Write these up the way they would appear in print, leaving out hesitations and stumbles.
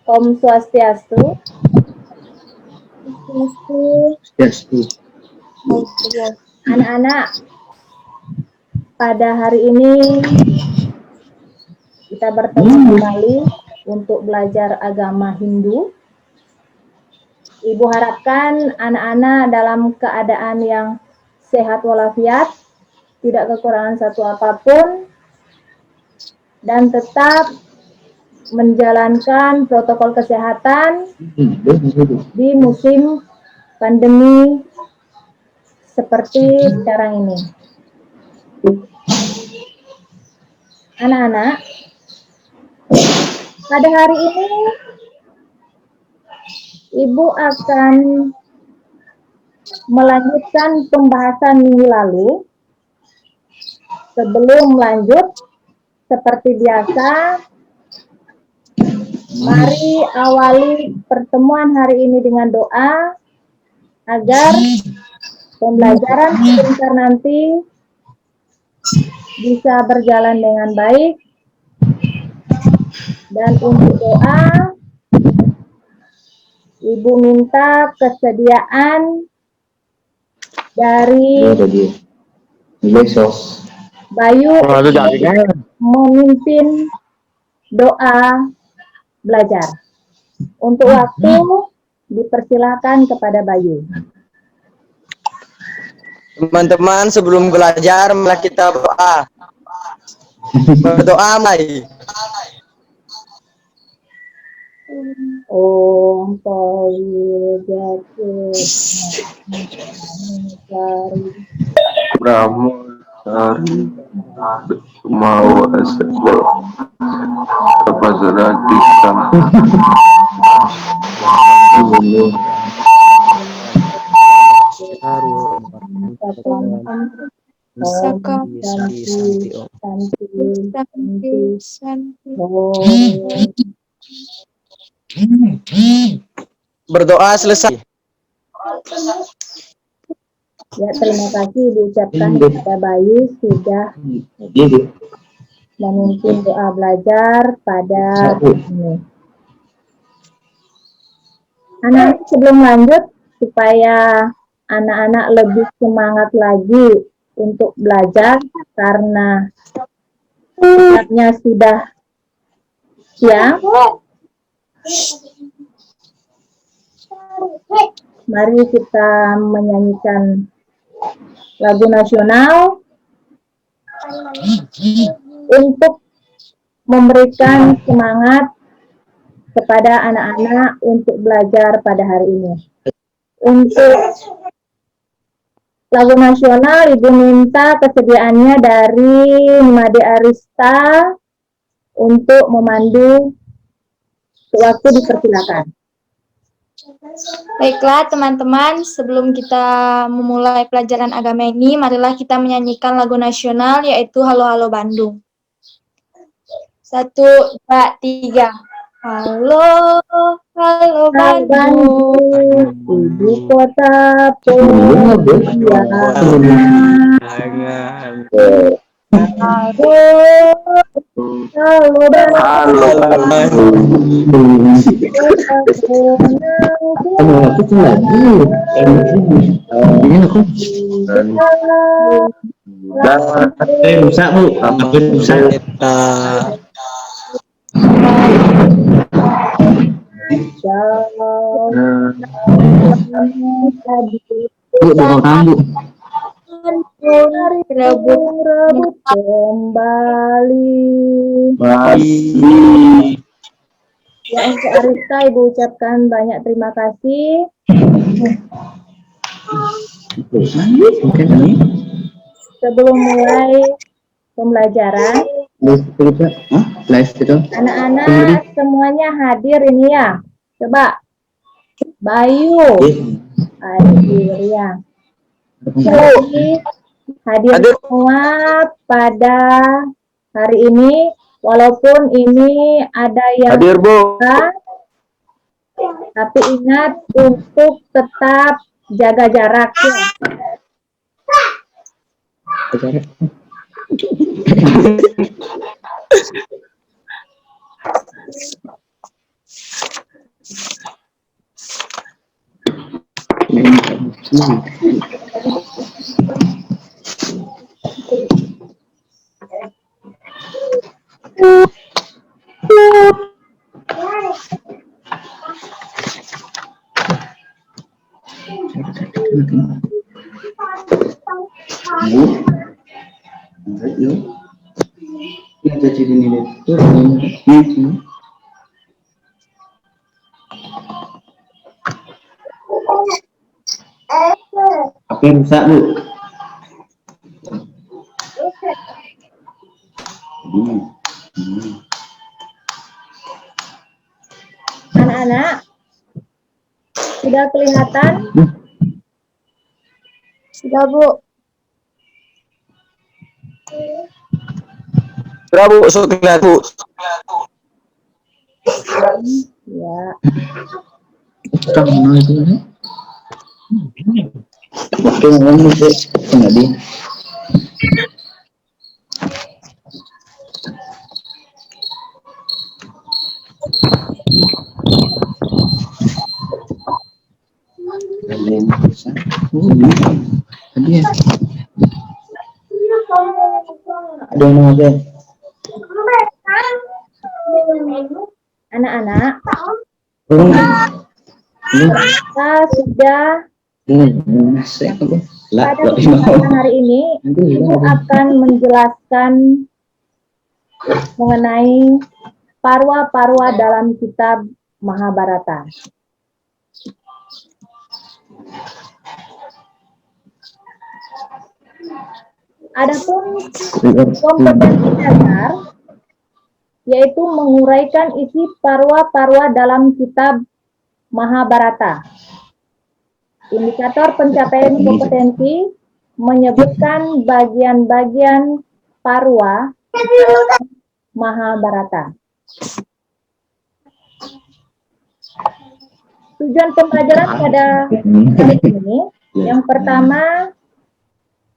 Om Swastiastu. Anak-anak, pada hari ini kita bertemu kembali untuk belajar agama Hindu. Ibu harapkan anak-anak dalam keadaan yang sehat walafiat, tidak kekurangan satu apapun, dan tetap menjalankan protokol kesehatan di musim pandemi seperti sekarang ini. Anak-anak, pada hari ini Ibu akan melanjutkan pembahasan minggu lalu. Sebelum lanjut, seperti biasa, mari awali pertemuan hari ini dengan doa agar pembelajaran sebentar nanti bisa berjalan dengan baik. Dan untuk doa, Ibu minta kesediaan dari Bayu memimpin doa belajar. Untuk waktu dipersilakan kepada Bayu. Teman-teman, sebelum belajar mari kita berdoa. Berdoa mulai. Om Pawiyajati Brahmosari mau asal apa serati Berdoa selesai. Ya, terima kasih diucapkan kepada Bayu sudah memimpin doa belajar pada ini. Anak-anak, sebelum lanjut, supaya anak-anak lebih semangat lagi untuk belajar karena saatnya sudah siang. Mari kita menyanyikan lagu nasional untuk memberikan semangat kepada anak-anak untuk belajar pada hari ini. Untuk lagu nasional, Ibu minta kesediaannya dari Made Arista untuk memandu. Waktu dipersilakan. Baiklah teman-teman, sebelum kita memulai pelajaran agama ini, marilah kita menyanyikan lagu nasional yaitu Halo Halo Bandung. 1, 2, 3. Halo, halo Bandung, ibu kota perjuangan. Halo, halo Bandung. Rebut kembali. Ya, untuk Arista Ibu ucapkan banyak terima kasih. Sebelum mulai pembelajaran, anak-anak semuanya hadir ini ya. Coba Bayu hadir ya. Jadi hadir semua pada hari ini, walaupun ini ada yang hadir, Bu. Tapi ingat untuk tetap jaga jarak ya. HP rusak, Bu. Anak-anak, sudah kelihatan? Sudah, Bu. Sudah Bu, sudah lihat Bu. Ya. Kamu itu ya? Oke, ngomong sih, tadi. Tadi ya. Ada yang mau aja. Anak-anak, Ini. kita sudah Lah, pada kesempatan hari ini, Ibu akan menjelaskan mengenai parwa-parwa dalam kitab Mahabharata. Adapun kompetensi dasar, yaitu menguraikan isi parwa-parwa dalam kitab Mahabharata. Indikator pencapaian kompetensi menyebutkan bagian-bagian parwa dalam Mahabharata. Tujuan pembelajaran pada hari ini, yang pertama,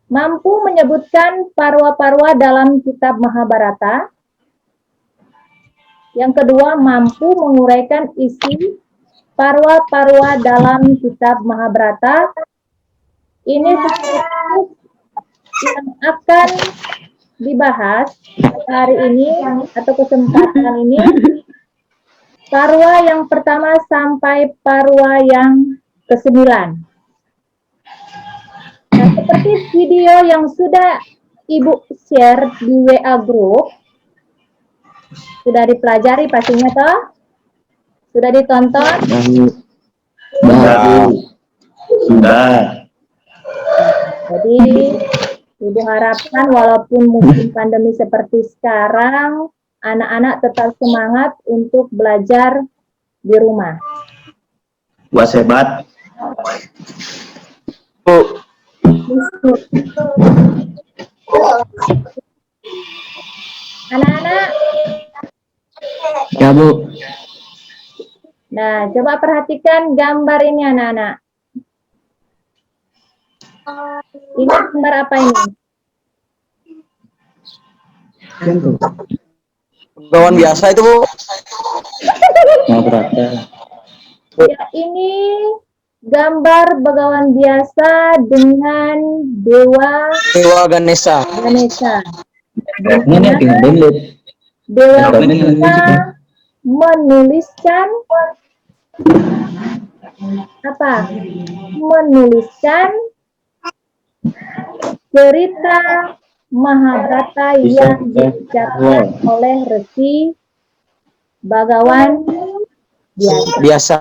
mampu menyebutkan parwa-parwa dalam kitab Mahabharata. Yang kedua, mampu menguraikan isi parwa-parwa dalam kitab Mahabharata. Ini sesuatu yang akan dibahas hari ini atau kesempatan ini. Parwa yang pertama sampai parwa yang ke-9. Nah, seperti video yang sudah Ibu share di WA Group, sudah dipelajari pastinya toh? Sudah ditonton? Sudah. Jadi, Ibu harapkan walaupun mungkin pandemi seperti sekarang, anak-anak tetap semangat untuk belajar di rumah. Buat hebat. Bu, Anak-anak, Ya, Bu. nah coba perhatikan gambar ini anak-anak. Ini gambar apa ini? begawan biasa itu Bu. Mahabharata. Ya, ini gambar begawan biasa dengan Dewa Dewa Ganesha. Ganesha. Ini tinggal download. Dewa Ganesha menuliskan apa? Menuliskan cerita Mahabharata yang diucapkan oleh Resi Bagawan biasa. Biasa.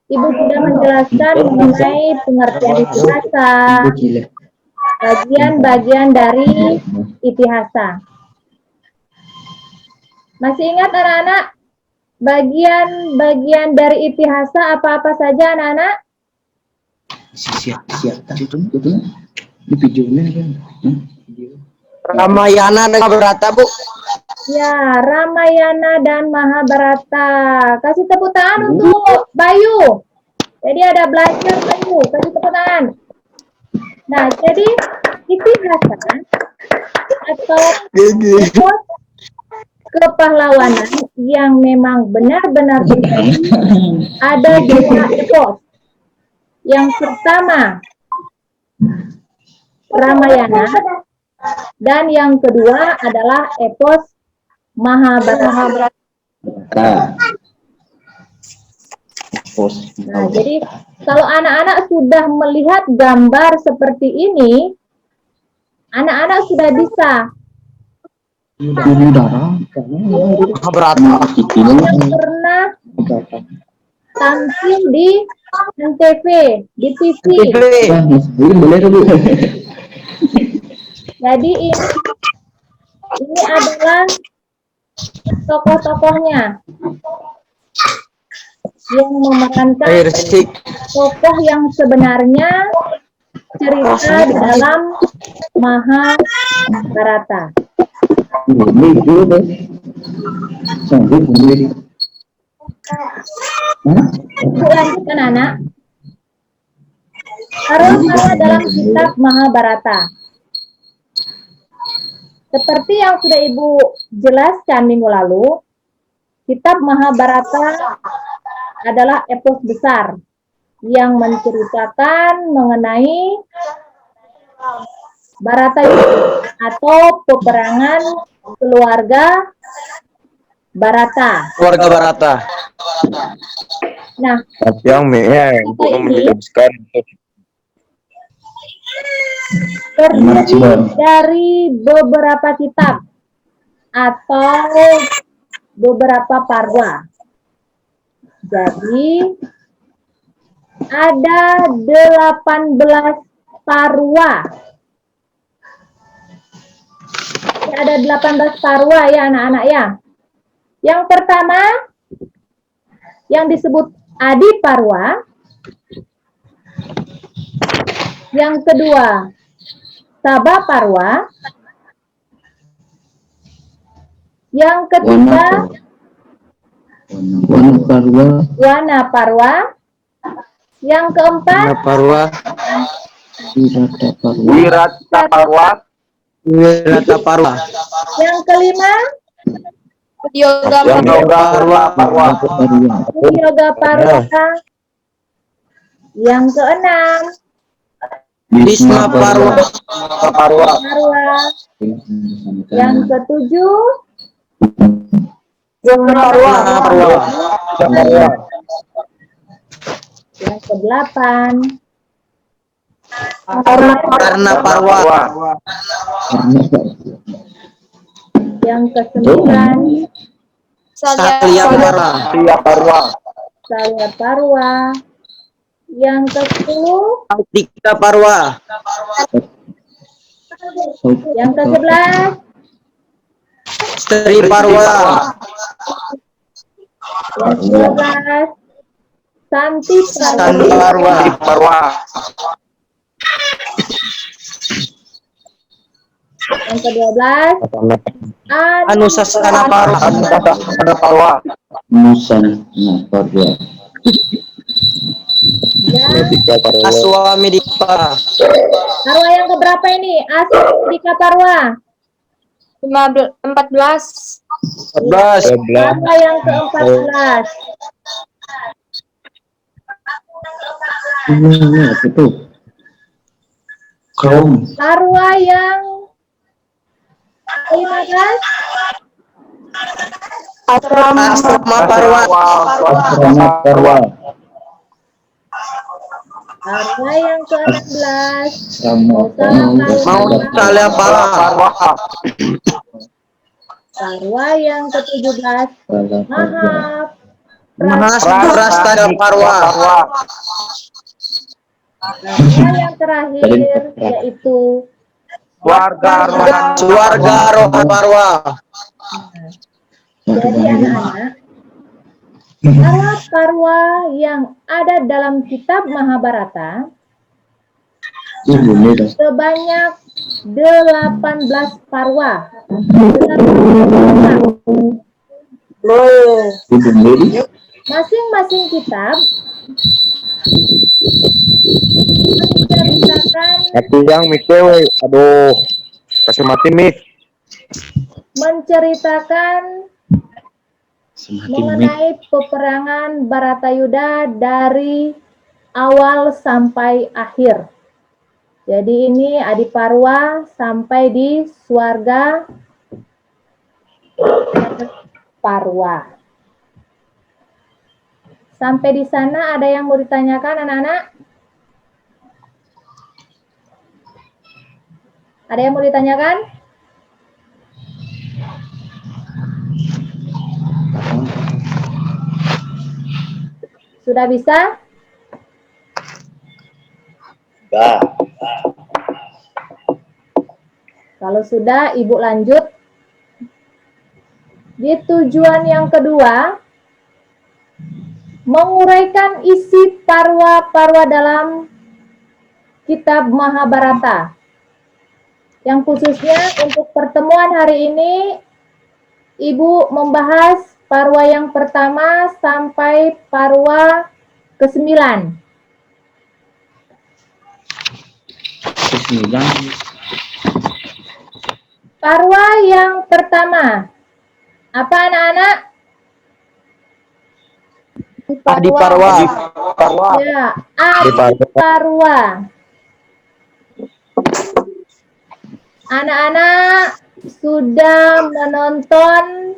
Ibu sudah menjelaskan mengenai pengertian itihasa, bagian-bagian dari itihasa. Masih ingat anak-anak bagian-bagian dari itihasa apa-apa saja anak-anak? Siap itu di videonya kan. Ramayana dan Mahabharata Bu. Ya, Ramayana dan Mahabharata. Kasih tepuk tangan untuk Bayu. Jadi ada belajar Bayu, kasih tepuk tangan. Nah, jadi itihasa atau epos kepahlawanan yang memang benar-benar terjadi ada dua epos. Yang pertama Ramayana dan yang kedua adalah epos Mahabharata. Nah, jadi kalau anak-anak sudah melihat gambar seperti ini, anak-anak sudah bisa Mahabharata. yang pernah tampil di NTV, di TV. Jadi ini adalah tokoh-tokohnya yang memerankan tokoh yang sebenarnya cerita di dalam Mahabharata. Lanjutkan anak. Taruhlah dalam kitab Mahabharata. Seperti yang sudah Ibu jelaskan minggu lalu, kitab Mahabharata adalah epos besar yang menceritakan mengenai Baratayuda atau peperangan keluarga Barata. Keluarga Barata. Nah, Yang ini terdiri dari beberapa kitab atau beberapa parwa. Jadi ada 18 parwa. Ada 18 parwa ya anak-anak ya. Yang pertama yang disebut Adi Parwa. Yang kedua Sabha Parwa. Yang ketiga Wana Parwa. Yang keempat Wirata Parwa. Yang kelima Yoga Yoga Parwa. Yang keenam Bhisma Parwa. Yang ketujuh yang kedelapan Karna Parwa. yang kesembilan Satya Parwa. Salya Parwa. Yang ke-10 Tika Parwa. yang ke-11 Sri Parwa. yang ke-12 Santi Santi Parwa. Parwa. Yang ke-12 Anusasana Parwa. Aswami Dipa. Parwa yang keberapa ini? Aswamidika Parwa. 14. 14. Parwa yang ke-14. Parwa yang 15. Asrama Parwa. Parwa yang ke-16. Mausala Parwa. Parwa yang ke-17. Prastada Parwa. Parwa yang terakhir yaitu Suarga Rohan Parwa. Jadi anak-anak, parwa yang ada dalam kitab Mahabharata sebanyak 18 parwa. Masing-masing kitab menceritakan Yang Mikewe, aduh, kasih mati Mik. menceritakan mengenai peperangan Baratayuda dari awal sampai akhir. Jadi ini Adiparwa sampai di Swarga Parwa. Sampai di sana ada yang mau ditanyakan anak-anak? Ada yang mau ditanyakan? Sudah bisa? Sudah. Kalau sudah, Ibu lanjut. Di tujuan yang kedua, menguraikan isi parwa-parwa dalam kitab Mahabharata. Yang khususnya untuk pertemuan hari ini, Ibu membahas parwa yang pertama sampai parwa ke-9. Parwa yang pertama. Apa anak-anak? Adiparwa. Ya, Adiparwa. Anak-anak sudah menonton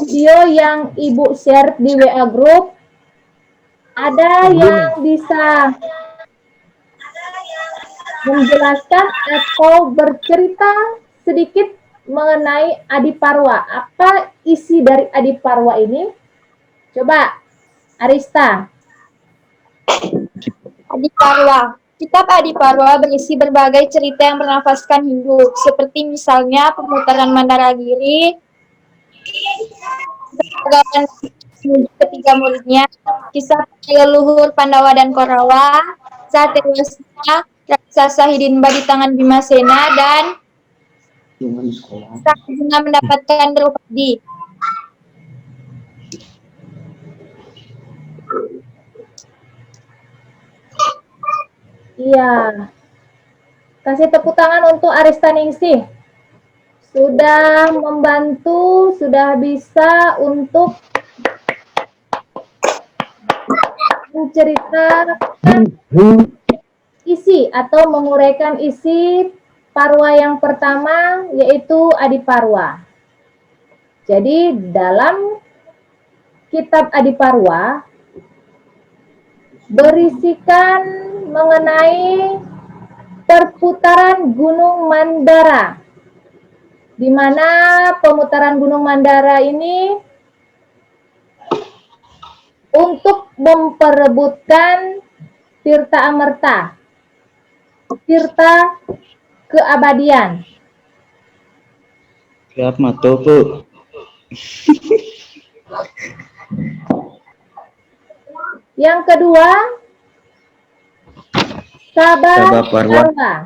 video yang Ibu share di WA Group. Ada yang bisa menjelaskan atau bercerita sedikit mengenai Adiparwa. Apa isi dari Adiparwa ini? Coba, Arista. Adiparwa. Kitab Adiparwa berisi berbagai cerita yang bernafaskan hidup, seperti misalnya pemutaran Mandaragiri, pergaulan ketiga muridnya, kisah leluhur Pandawa dan Korawa, saat tewasnya raksasa Hidimba di tangan Bimasena, dan saat Arjuna mendapatkan Draupadi. Iya. Kasih tepuk tangan untuk Arista Ningsih. Sudah membantu, sudah bisa untuk menceritakan isi atau menguraikan isi parwa yang pertama, yaitu Adiparwa. Jadi dalam kitab Adiparwa berisikan mengenai perputaran Gunung Mandara, di mana pemutaran Gunung Mandara ini untuk memperebutkan tirta amerta, tirta keabadian. Lihat mata, Bu. Yang kedua, Sabha Parwa. Parwa.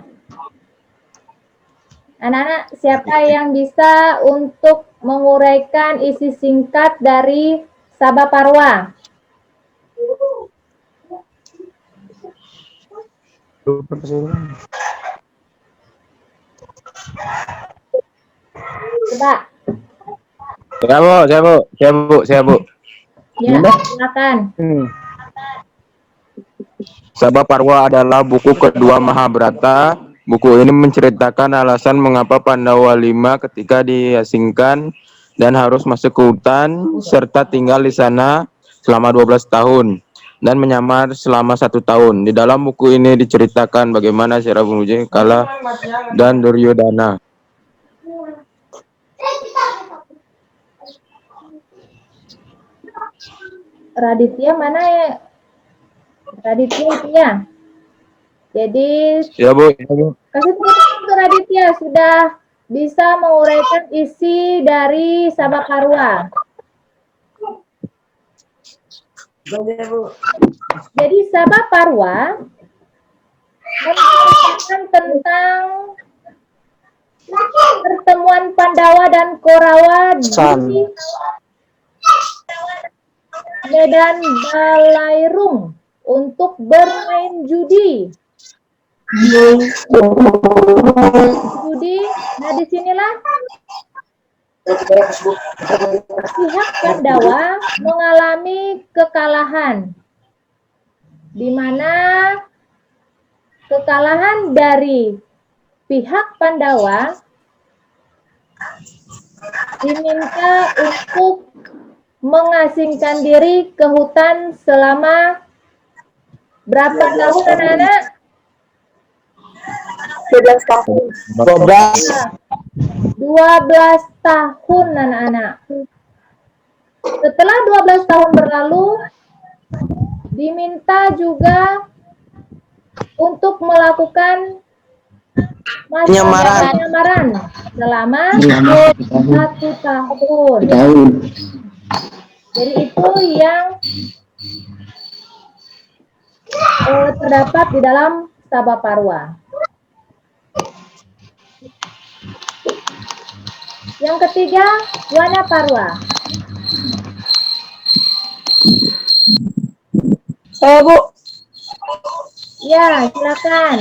Anak-anak, siapa yang bisa untuk menguraikan isi singkat dari Sabha Parwa? Coba. Saya bu. Ya, silakan. Sabha Parwa adalah buku kedua Mahabharata. Buku ini menceritakan alasan mengapa Pandawa 5 ketika diasingkan dan harus masuk ke hutan serta tinggal di sana selama 12 tahun dan menyamar selama 1 tahun. Di dalam buku ini diceritakan bagaimana cara menguji Kala dan Duryodhana. Raditya mana ya? Raditya itu ya. Jadi Ya bu. kasih tepuk tangan untuk Raditya, sudah bisa menguraikan isi dari Sabha Parwa. Jadi Sabha Parwa menceritakan tentang pertemuan Pandawa dan Korawa di medan Balairung untuk bermain judi. Nah disinilah pihak Pandawa mengalami kekalahan. di mana kekalahan dari pihak Pandawa diminta untuk mengasingkan diri ke hutan selama berapa tahun anak-anak? 12 tahun. 12. 12 tahun anak-anak. Setelah 12 tahun berlalu, diminta juga untuk melakukan masa penyamaran selama 1 tahun. Jadi itu yang terdapat di dalam Sabah Parwa. Yang ketiga, Wana Parwa. Saya, Bu. Ya, silakan.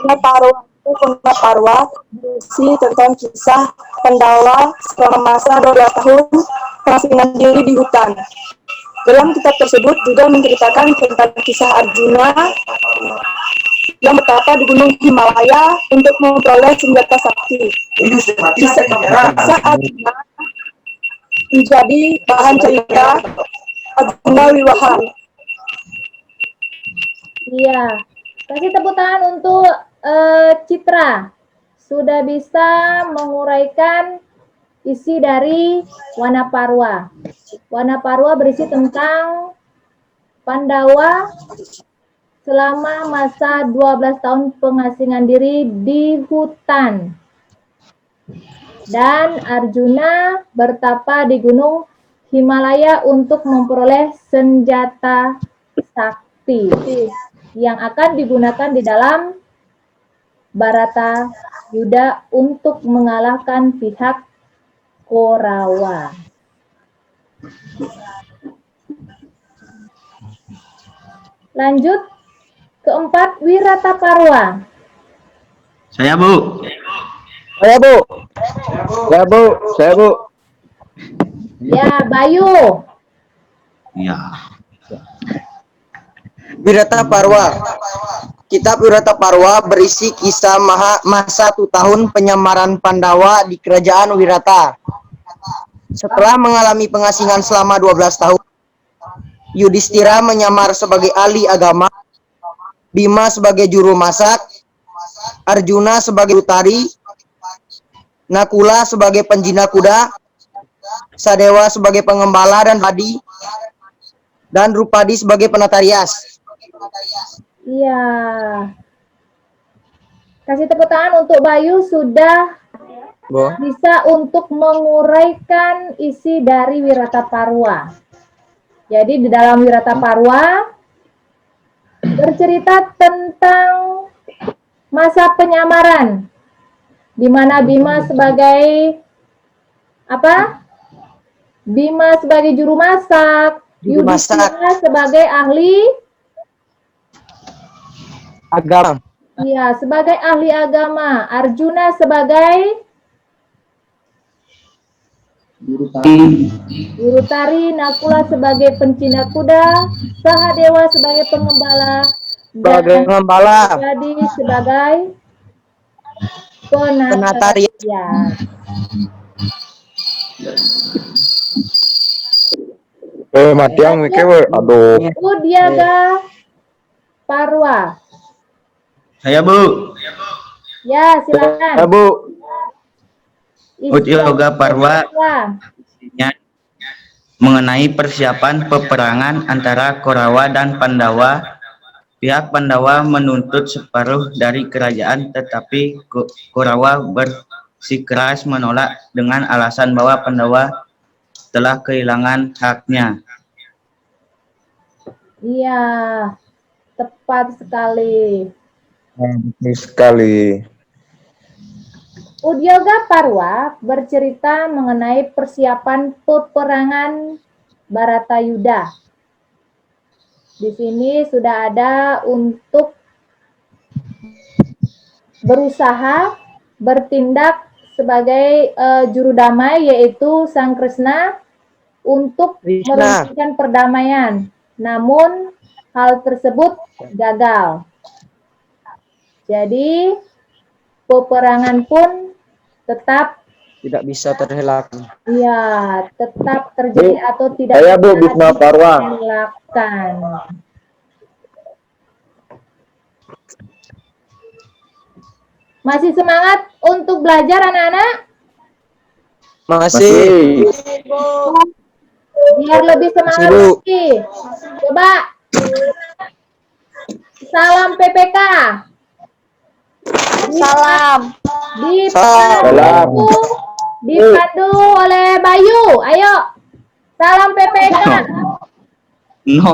Wana Parwa itu Wana Parwa berisi tentang kisah Pandawa selama masa 12 tahun pengasingan diri di hutan. Dalam kitab tersebut juga menceritakan tentang kisah Arjuna yang bertapa di Gunung Himalaya untuk memperoleh senjata sakti. Kisah Arjuna menjadi bahan cerita Arjuna Wiwaha. Iya. Kasih tepuk tangan untuk Citra. Sudah bisa menguraikan isi dari Wana Parwa. Wana Parwa berisi tentang Pandawa selama masa 12 tahun pengasingan diri di hutan. Dan Arjuna bertapa di Gunung Himalaya untuk memperoleh senjata sakti yang akan digunakan di dalam Bharata Yuda untuk mengalahkan pihak Korawa. Lanjut, keempat, Wirataparwa. Saya, Bu. Saya, Bu. Saya, Bu. Saya, Bu. Ya, Bayu. Ya. Wirataparwa. Kitab Wirataparwa berisi kisah masa 1 tahun penyamaran Pandawa di kerajaan Wirata. Setelah mengalami pengasingan selama 12 tahun, Yudhistira menyamar sebagai ahli agama, Bima sebagai juru masak, Arjuna sebagai utari, Nakula sebagai penjina kuda, Sadewa sebagai pengembala dan padi, dan Drupadi sebagai penata rias. Iya. Kasih tepuk tangan untuk Bayu sudah bisa untuk menguraikan isi dari Wirataparwa. Jadi di dalam Wirataparwa bercerita tentang masa penyamaran di mana Bima sebagai apa? Bima sebagai juru masak, Yudhistira sebagai ahli agama. Iya, sebagai ahli agama, Arjuna sebagai guru tari, Nakula sebagai pencina kuda, Sahadewa sebagai pengembala, dan Drupadi sebagai penata rias. Matiang mikir, aduh. Udyaga Parwa. Saya, Bu. Ya, silakan. Ya, Bu. Udyaga Parwa mengenai persiapan peperangan antara Korawa dan Pandawa. Pihak Pandawa menuntut separuh dari kerajaan, tetapi Korawa bersikeras menolak dengan alasan bahwa Pandawa telah kehilangan haknya. Iya, tepat sekali. Betul sekali. Udyaga Parwa bercerita mengenai persiapan peperangan Bharatayuda. Di sini sudah ada untuk berusaha bertindak sebagai juru damai, yaitu Sang Krishna, untuk Krishna. meruntuhkan perdamaian. Namun hal tersebut gagal. Jadi peperangan pun tetap Tidak bisa terelak. tetap terjadi atau tidak Saya Bu, bisa Bisma Parwa. dielakkan. Masih semangat untuk belajar anak-anak? Masih. Biar lebih semangat Bu. lagi. Coba salam PPK. Salam. Dipandu, dipandu oleh Bayu. Ayo, salam PPK. No.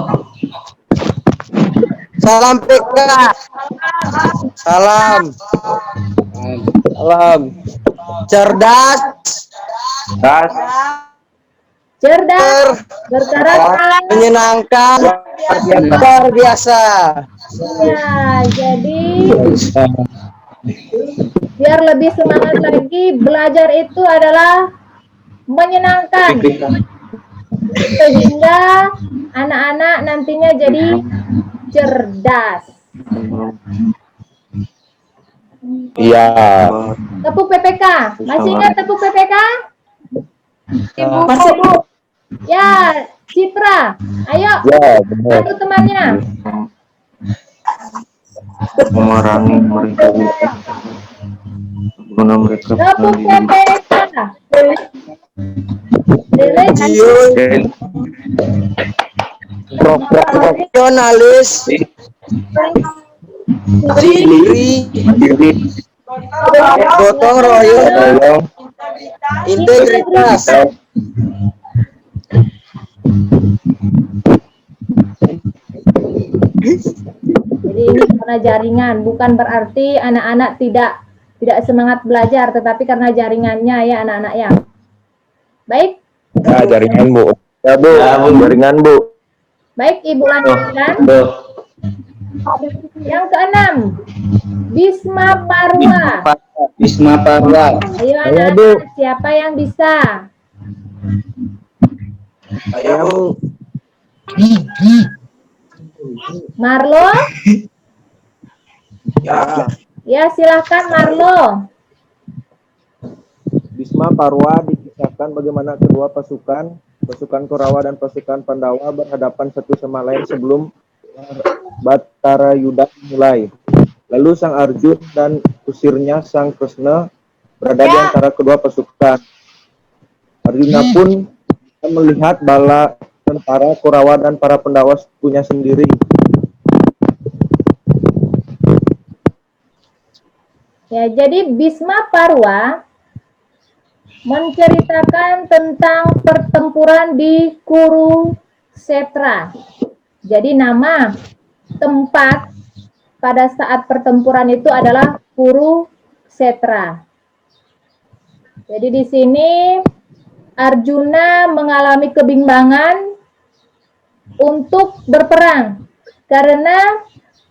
Salam PK. Salam. Salam. Cerdas. Cerdas, berkarakter. Menyenangkan. Luar biasa. Ya, jadi biar lebih semangat lagi, belajar itu adalah menyenangkan. Sehingga anak-anak nantinya jadi cerdas. Iya. Tepuk PPK. Masih ingat tepuk PPK? Masih Bu. Ya, Citra. Ayo, Ya, benar. bantu temannya. Memerangi mereka. Guna mereka. Tepuk PPK. Jiun. Profesionalis. Mandiri. Gotong royong. Integritas. Jadi ini karena jaringan, bukan berarti anak-anak tidak semangat belajar, tetapi karena jaringannya ya anak-anak ya. Baik, Nah, jaringan Bu. Ya Bu, jaringan Bu. baik Ibu lanjutkan. Yang keenam, Bisma Parwa. Bisma Parwa. Ayo anak-anak, siapa yang bisa? Ayo. Marlo? Ya. Ya, silahkan Marlo. Bisma Parwa dikisahkan bagaimana kedua pasukan Korawa dan pasukan Pandawa berhadapan satu sama lain sebelum Batara Yuda dimulai. Lalu Sang Arjun dan usirnya Sang Kresna berada di antara kedua pasukan. Arjuna pun melihat bala tentara Korawa dan para Pandawa punya sendiri. Ya, jadi Bisma Parwa menceritakan tentang pertempuran di Kurukshetra. Jadi nama tempat pada saat pertempuran itu adalah Kurukshetra. Jadi di sini Arjuna mengalami kebimbangan untuk berperang karena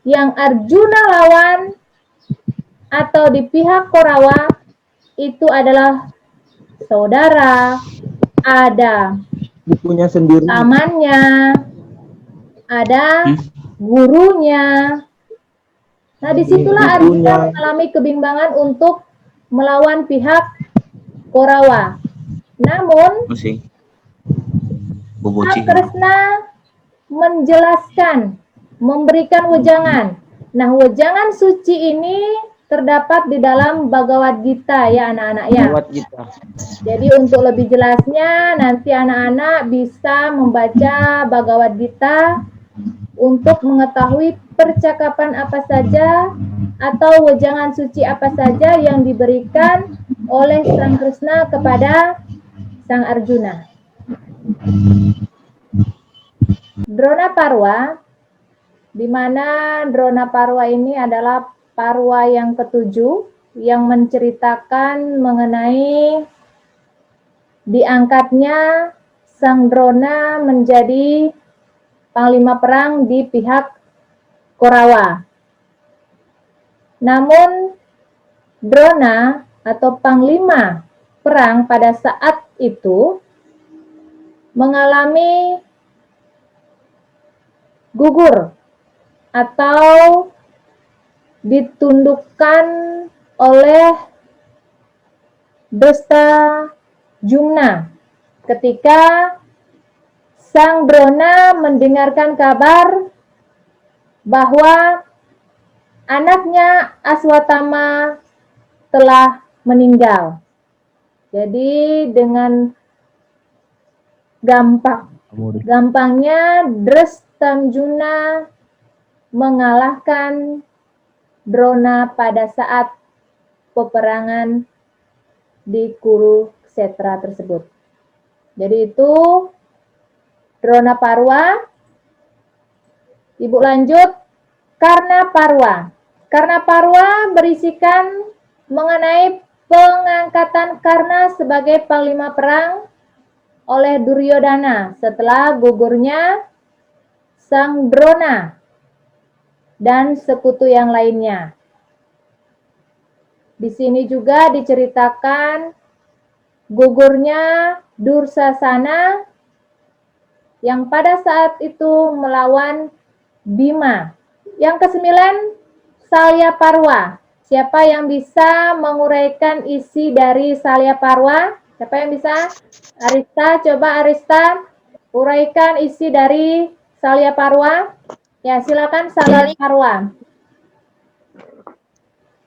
yang Arjuna lawan atau di pihak Korawa itu adalah saudara, ada Bukunya sendiri. pamannya, ada gurunya. Nah, disitulah Arjuna mengalami kebimbangan untuk melawan pihak Korawa. Namun, Masih. Sang Kresna menjelaskan, memberikan wejangan. Nah, wejangan suci ini terdapat di dalam Bhagavad Gita ya anak-anak ya. Buat kita. Jadi untuk lebih jelasnya nanti anak-anak bisa membaca Bhagavad Gita untuk mengetahui percakapan apa saja atau wejangan suci apa saja yang diberikan oleh Sang Kresna kepada Sang Arjuna. Drona Parwa, di mana Drona Parwa ini adalah Parwa yang ketujuh yang menceritakan mengenai diangkatnya Sang Drona menjadi panglima perang di pihak Korawa. Namun Drona atau panglima perang pada saat itu mengalami gugur atau ditundukkan oleh Dresta Jumna ketika Sang Drona mendengarkan kabar bahwa anaknya Aswatama telah meninggal. Jadi dengan gampangnya Drestamjuna mengalahkan Drona pada saat peperangan di Kurukshetra tersebut. Jadi itu Drona Parwa. Ibu lanjut, Karna Parwa. Karna Parwa berisikan mengenai pengangkatan Karna sebagai panglima perang oleh Duryodhana setelah gugurnya Sang Drona dan sekutu yang lainnya. Di sini juga diceritakan gugurnya Dursasana yang pada saat itu melawan Bima. Yang kesembilan, Salya Parwa. Siapa yang bisa menguraikan isi dari Salya Parwa? Siapa yang bisa? Arista, coba Arista uraikan isi dari Salya Parwa. Ya, silakan Salya Parwa.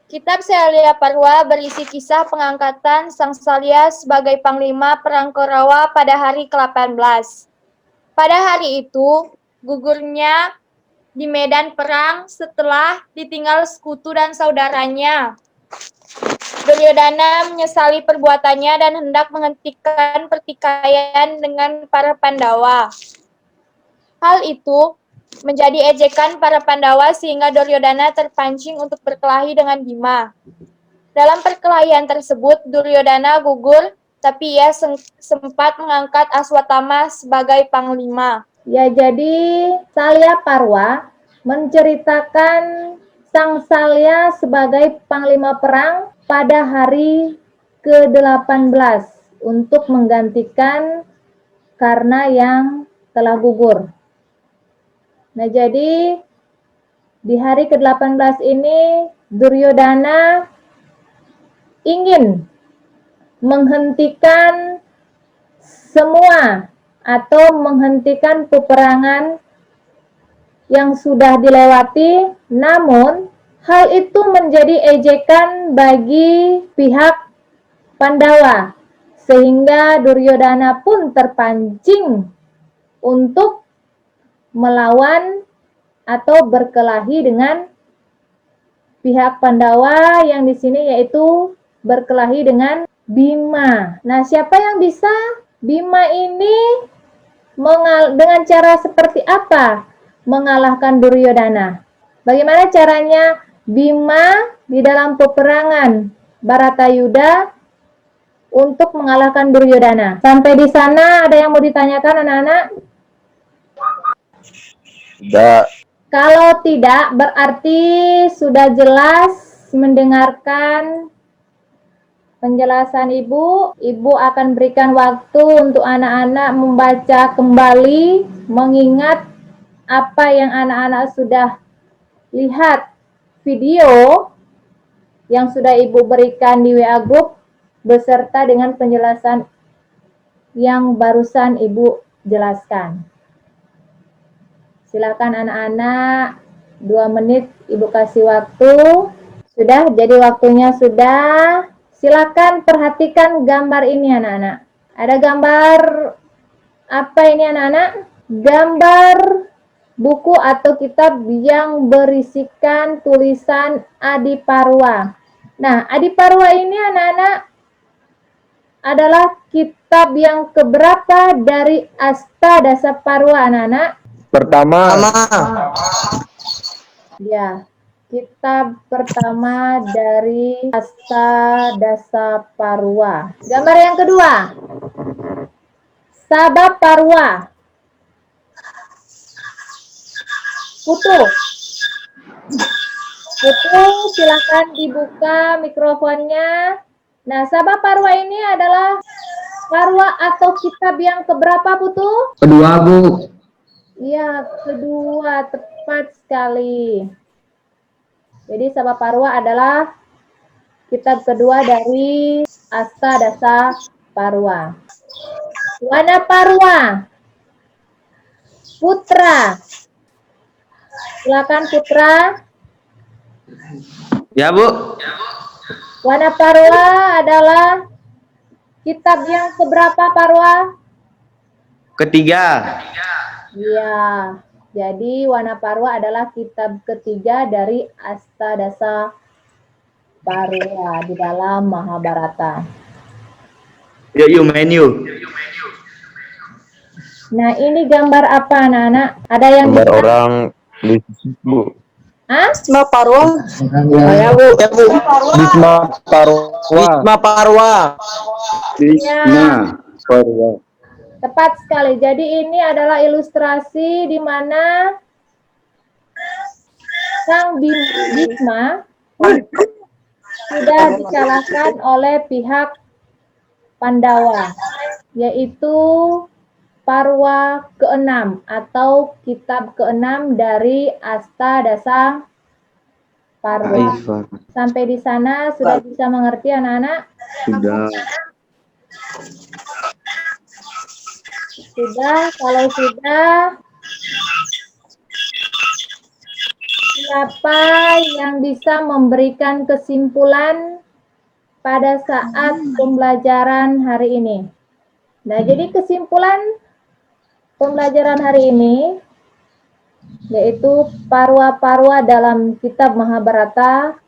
Kitab Salya Parwa berisi kisah pengangkatan Sang Salya sebagai Panglima Perang Korawa pada hari ke-18. Pada hari itu, gugurnya di medan perang setelah ditinggal sekutu dan saudaranya. Duryodhana menyesali perbuatannya dan hendak menghentikan pertikaian dengan para Pandawa. Hal itu menjadi ejekan para Pandawa sehingga Duryodhana terpancing untuk berkelahi dengan Bima. Dalam perkelahian tersebut, Duryodhana gugur, tapi ia sempat mengangkat Aswatama sebagai panglima. Ya, jadi Salya Parwa menceritakan Sang Salya sebagai panglima perang pada hari ke-18 untuk menggantikan Karna yang telah gugur. Nah, jadi di hari ke-18 ini Duryodhana ingin menghentikan semua atau menghentikan peperangan yang sudah dilewati, namun hal itu menjadi ejekan bagi pihak Pandawa, sehingga Duryodhana pun terpancing untuk melawan atau berkelahi dengan pihak Pandawa yang di sini yaitu berkelahi dengan Bima. Nah, siapa yang bisa? Bima ini dengan cara seperti apa mengalahkan Duryodhana? Bagaimana caranya Bima di dalam peperangan Bharatayuda untuk mengalahkan Duryodhana? Sampai di sana ada yang mau ditanyakan anak-anak? Tidak. Kalau tidak, berarti sudah jelas mendengarkan penjelasan Ibu. Ibu akan berikan waktu untuk anak-anak membaca kembali, mengingat apa yang anak-anak sudah lihat video yang sudah Ibu berikan di WA Group beserta dengan penjelasan yang barusan Ibu jelaskan. Silakan anak-anak, 2 menit Ibu kasih waktu. Sudah, jadi waktunya sudah. Silakan perhatikan gambar ini anak-anak. Ada gambar apa ini anak-anak? Gambar buku atau kitab yang berisikan tulisan Adiparwa. Nah, Adiparwa ini anak-anak adalah kitab yang keberapa dari Astadasa Parwa anak-anak? Pertama. Ya, kitab pertama dari Astadasa Parwa. Gambar yang kedua, Sabha Parwa. Putu, silakan dibuka mikrofonnya. Nah, Sabha Parwa ini adalah Parwa atau kitab yang keberapa, Putu? Kedua, Bu. Iya, kedua, tepat sekali. Jadi Sabah Parwa adalah kitab kedua dari Astadasa Parwa. Wana Parwa. Putra. Silakan Putra. Ya, Bu. Wana Parwa adalah kitab yang keberapa, Parwa? Ketiga. Iya. Jadi Wana Parwa adalah kitab ketiga dari Astadasa Parwa di dalam Mahabharata. Yuk, menu. Nah, ini gambar apa, anak-anak? Ada yang Gambar bisa? orang di Bu. Hah? Bisma Parwa. Ya Bu. Bisma Parwa. Wisma Parwa. Ya, Parwa. tepat sekali. Jadi ini adalah ilustrasi di mana Sang Bisma sudah dikalahkan oleh pihak Pandawa, yaitu Parwa ke-6 atau kitab ke-6 dari Astadasa Parwa. Sampai di sana sudah bisa mengerti anak-anak? Sudah. Sudah, kalau sudah, siapa yang bisa memberikan kesimpulan pada saat pembelajaran hari ini? Nah, jadi kesimpulan pembelajaran hari ini yaitu parwa-parwa dalam kitab Mahabharata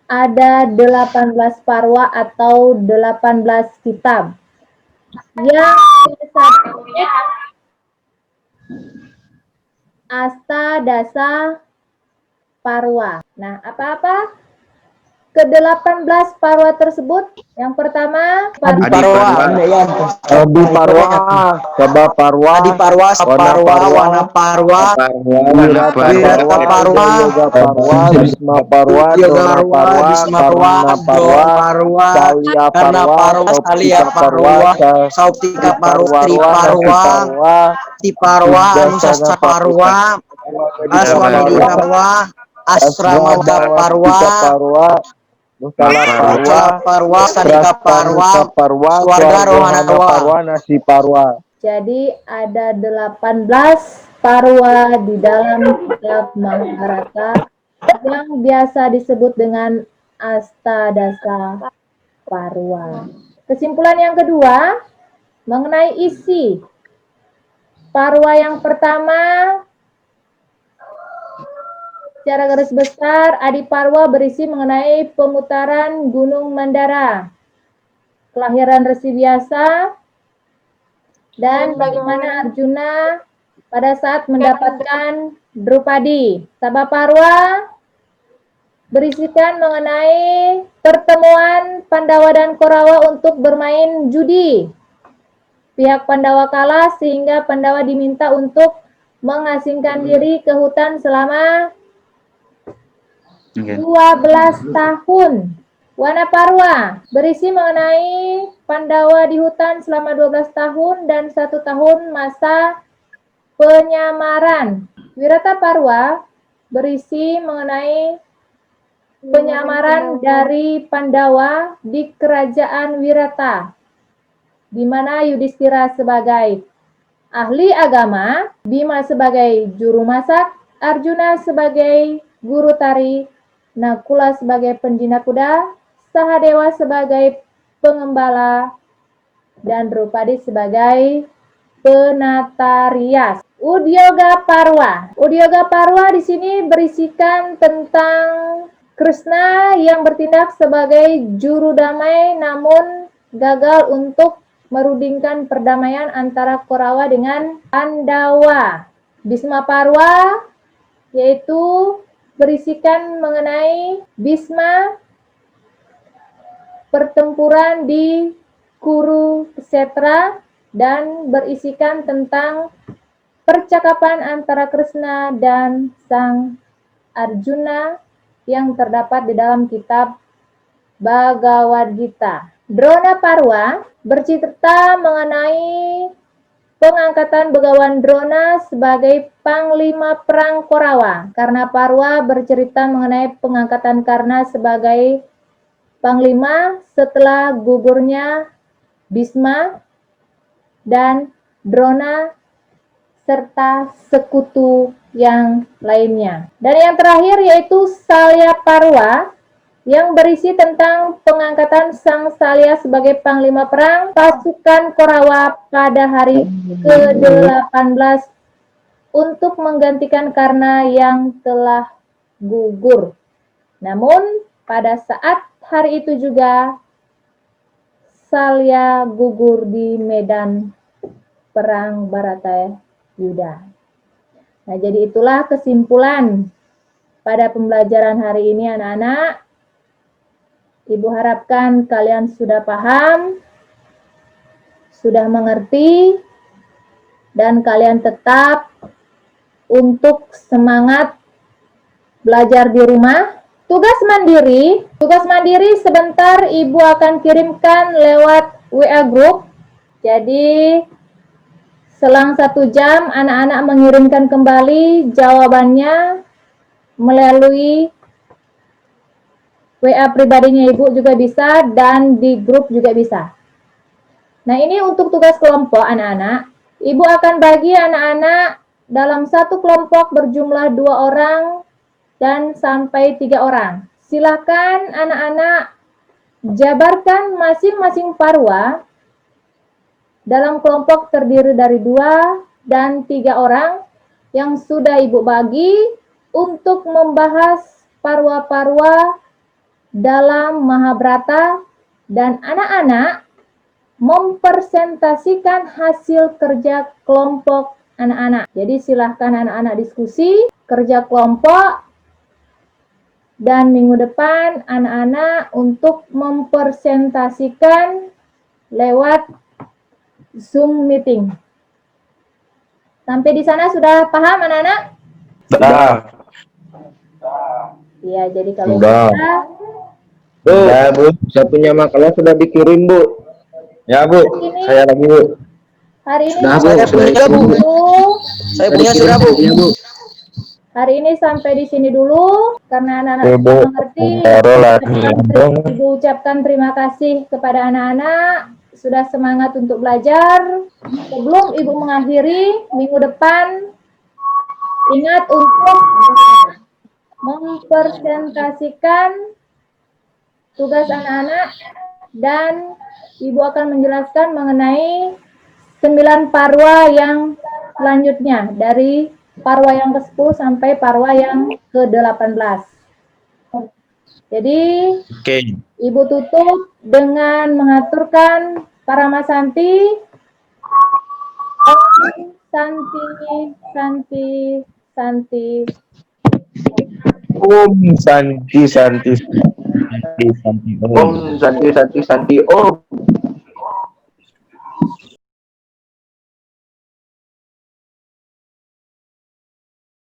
ada 18 parwa atau 18 kitab yang disebut Astadasa Parwa. Nah, apa-apa ke-18 parwa tersebut? Yang pertama, Adi Parwa. Adi Parwa, Sabah Parwa, Adi Parwa, Saparwa, Wana Parwa, Wirata Parwa, Yoga Parwa, Bisma Parwa, Yoga Dona Parwa, Parwa, Bisma Parwa, Karuna Parwa, Dona Parwa, Salia Karna Parwa, Parwa, Salia Parwa, Sautika Parwa, Tri Parwa, Ti Parwa, Anusasa Parwa, Aswamedita Parwa, Asramada Parwa, Musala Parwa, Sarika Parwa, Parwa, Swarga Rohana Parwa. Nasi Parwa. jadi ada 18 parwa di dalam kitab Mahabharata yang biasa disebut dengan Astadasa Parwa. Kesimpulan yang kedua mengenai isi parwa yang pertama, secara garis besar, Adi Parwa berisi mengenai pemutaran Gunung Mandara, kelahiran Resi Vyasa, dan bagaimana Arjuna pada saat mendapatkan Drupadi. Sabah Parwa berisikan mengenai pertemuan Pandawa dan Korawa untuk bermain judi. Pihak Pandawa kalah sehingga Pandawa diminta untuk mengasingkan diri ke hutan selama 12 tahun. Wana Parwa berisi mengenai Pandawa di hutan selama 12 tahun dan 1 tahun masa penyamaran. Wirata Parwa berisi mengenai penyamaran dari Pandawa di kerajaan Wirata, di mana Yudhistira sebagai ahli agama, Bima sebagai juru masak, Arjuna sebagai guru tari, Nakula sebagai penjina kuda, Sahadewa sebagai pengembala, dan Drupadi sebagai penata rias. Udyoga Parwa. Udyoga Parwa di sini berisikan tentang Krishna yang bertindak sebagai juru damai namun gagal untuk merundingkan perdamaian antara Korawa dengan Pandawa. Bisma Parwa yaitu berisikan mengenai Bisma, pertempuran di Kurukshetra, dan berisikan tentang percakapan antara Krishna dan Sang Arjuna yang terdapat di dalam kitab Bhagavad Gita. Drona Parwa bercerita mengenai pengangkatan Begawan Drona sebagai Panglima Perang Korawa. Karna Parwa bercerita mengenai pengangkatan Karna sebagai Panglima setelah gugurnya Bhisma dan Drona serta sekutu yang lainnya. Dan yang terakhir yaitu Salya Parwa yang berisi tentang pengangkatan Sang Salya sebagai Panglima Perang pasukan Korawa pada hari ke-18 untuk menggantikan Karna yang telah gugur. Namun pada saat hari itu juga Salya gugur di medan perang Bharatayuda. Nah, jadi itulah kesimpulan pada pembelajaran hari ini anak-anak. Ibu harapkan kalian sudah paham, sudah mengerti, dan kalian tetap untuk semangat belajar di rumah. Tugas mandiri sebentar Ibu akan kirimkan lewat WA Group. Jadi selang 1 jam anak-anak mengirimkan kembali jawabannya melalui WA pribadinya Ibu juga bisa dan di grup juga bisa. Nah, ini untuk tugas kelompok anak-anak. Ibu akan bagi anak-anak dalam satu kelompok berjumlah 2 orang dan sampai 3 orang. Silakan anak-anak jabarkan masing-masing parwa dalam kelompok terdiri dari 2 dan 3 orang yang sudah Ibu bagi untuk membahas parwa-parwa dalam Mahabharata, dan anak-anak mempresentasikan hasil kerja kelompok anak-anak. Jadi silahkan anak-anak diskusi, kerja kelompok, dan minggu depan anak-anak untuk mempresentasikan lewat Zoom meeting. Sampai di sana sudah paham anak-anak? Sudah. Iya, jadi kalau Sudah. sudah, Bu, ya, Bu, saya punya makalah sudah dikirim, Bu. Ya, Bu. Saya lagi, Bu. hari ini Sudah, Bu. sampai Sudah, di sini Bu. dulu. Saya punya sudah, Bu. Hari ini sampai di sini dulu karena anak-anak Ibu, sudah mengerti. baru lagi. Ibu ucapkan terima kasih kepada anak-anak sudah semangat untuk belajar. Sebelum Ibu mengakhiri, minggu depan ingat untuk mempresentasikan tugas anak-anak dan Ibu akan menjelaskan mengenai 9 parwa yang selanjutnya dari parwa yang ke-10 sampai parwa yang ke-18. Jadi Oke. Ibu tutup dengan mengaturkan para Masanti. Santi, Santi, Santi. Om Santi Santi Santi Santi Om Santi Santi Santi Om.